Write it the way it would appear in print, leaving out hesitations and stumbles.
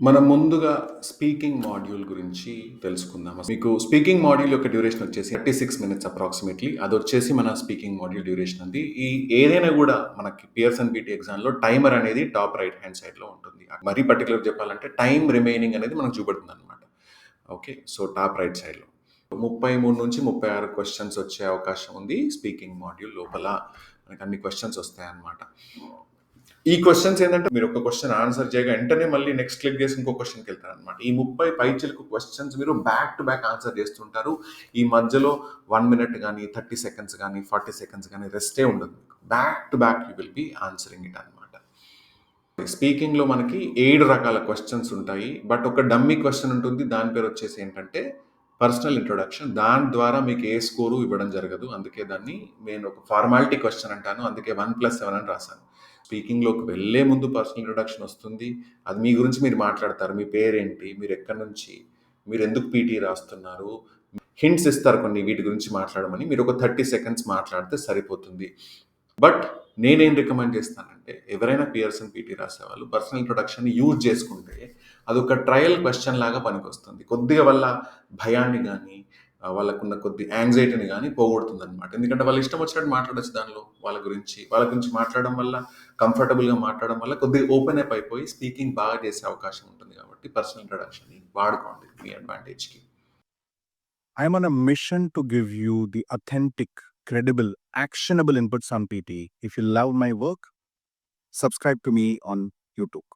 మనం ముందుగా speaking module గురించి తెలుసుకుందాం. మీకు స్పీకింగ్ మాడ్యూల్ యొక్క డ్యూరేషన్ వచ్చేసి 36 మినిట్స్ అప్రాక్సిమేట్లీ. అదొచ్చేసి మన స్పీకింగ్ మాడ్యూల్ డ్యూరేషన్ అండి. ఏదైనా గూడా మనకి పియర్సన్ బీటీ ఎగ్జామ్‌లో టైమర్ అనేది టాప్ రైట్ హ్యాండ్ సైడ్‌లో ఉంటుంది. మరీ పర్టిక్యులర్‌గా చెప్పాలంటే టైమ్ రిమైనింగ్ అనేది మనకు చూపెడుతుందనమాట. ఓకే. సో, టాప్ రైట్ సైడ్‌లో. 33-36 క్వెషన్స్ వచ్చే అవకాశం ఉంది. స్పీకింగ్ మాడ్యూల్ లోపల మనకు అన్ని క్వెషన్స్ వస్తాయన్నమాట. ఈ క్వెషన్స్ ఏంటంటే మీరు ఒక క్వెషన్ ఆన్సర్ చేయగా వెంటనే మళ్ళీ నెక్స్ట్ క్లిక్ చేసి ఇంకో క్వెషన్‌కి వెళ్తారనమాట. ఈ 30 పైచిలుకు క్వెషన్స్ మీరు బ్యాక్ టు బ్యాక్ ఆన్సర్ చేస్తుంటారు. ఈ మధ్యలో 1 మినిట్ గాని, 30 సెకండ్స్ గాని, 40 సెకండ్స్ గాని రెస్టే ఉండదు. Back to back you will be answering it అనమాట. స్పీకింగ్‌లో మనకి 7 రకాల క్వెషన్స్ ఉంటాయి. బట్ ఒక డమ్మీ క్వెషన్ ఉంటుంది. దాని పేరు వచ్చేసి ఏంటంటే పర్సనల్ ఇంట్రొడక్షన్. దాని ద్వారా మీకు ఏ స్కోరు ఇవ్వడం జరగదు. అందుకే దాన్ని నేను ఒక ఫార్మాలిటీ క్వెషన్ అంటాను. అందుకే 1+7 అని రాసాను. స్పీకింగ్‌లోకి వెళ్ళే ముందు పర్సనల్ ఇంట్రొడక్షన్ వస్తుంది. అది మీ గురించి మీరు మాట్లాడతారు. మీ పేరేంటి? మీరు ఎక్కడి నుంచి? మీరు ఎందుకు పీటీ రాస్తున్నారు? హింట్స్ ఇస్తారు కొన్ని వీటి గురించి మాట్లాడమని. మీరు ఒక 30 సెకండ్స్ మాట్లాడితే సరిపోతుంది. బట్ నేనేం రికమెండ్ చేస్తానంటే ఎవరైనా పియర్సన్ పీటీ రాసేవాళ్ళు పర్సనల్ ఇంట్రొడక్షన్‌ని యూజ్ చేసుకుంటే అదొక ట్రయల్ క్వెషన్ లాగా పనికొస్తుంది. కొద్దిగా వాళ్ళ భయాన్ని గాని, వాళ్ళకున్న కొద్ది యాంగ్జైటీని గాని పోగొడుతుందనమాట. ఎందుకంటే వాళ్ళ ఇష్టం వచ్చినట్టు మాట్లాడొచ్చు దానిలో. వాళ్ళ గురించి మాట్లాడడం వల్ల, కంఫర్టబుల్‌గా మాట్లాడడం వల్ల కొద్దిగా ఓపెన్ అప్ అయిపోయి స్పీకింగ్ బాగా చేసే అవకాశం ఉంటుంది కాబట్టి పర్సనల్ ఇంట్రొడక్షన్‌ని వాడుకోండి మీ అడ్వాంటేజ్‌కి. I am on a mission to give you the authentic, credible, actionable inputs on PT. If you love my work, subscribe to me on YouTube.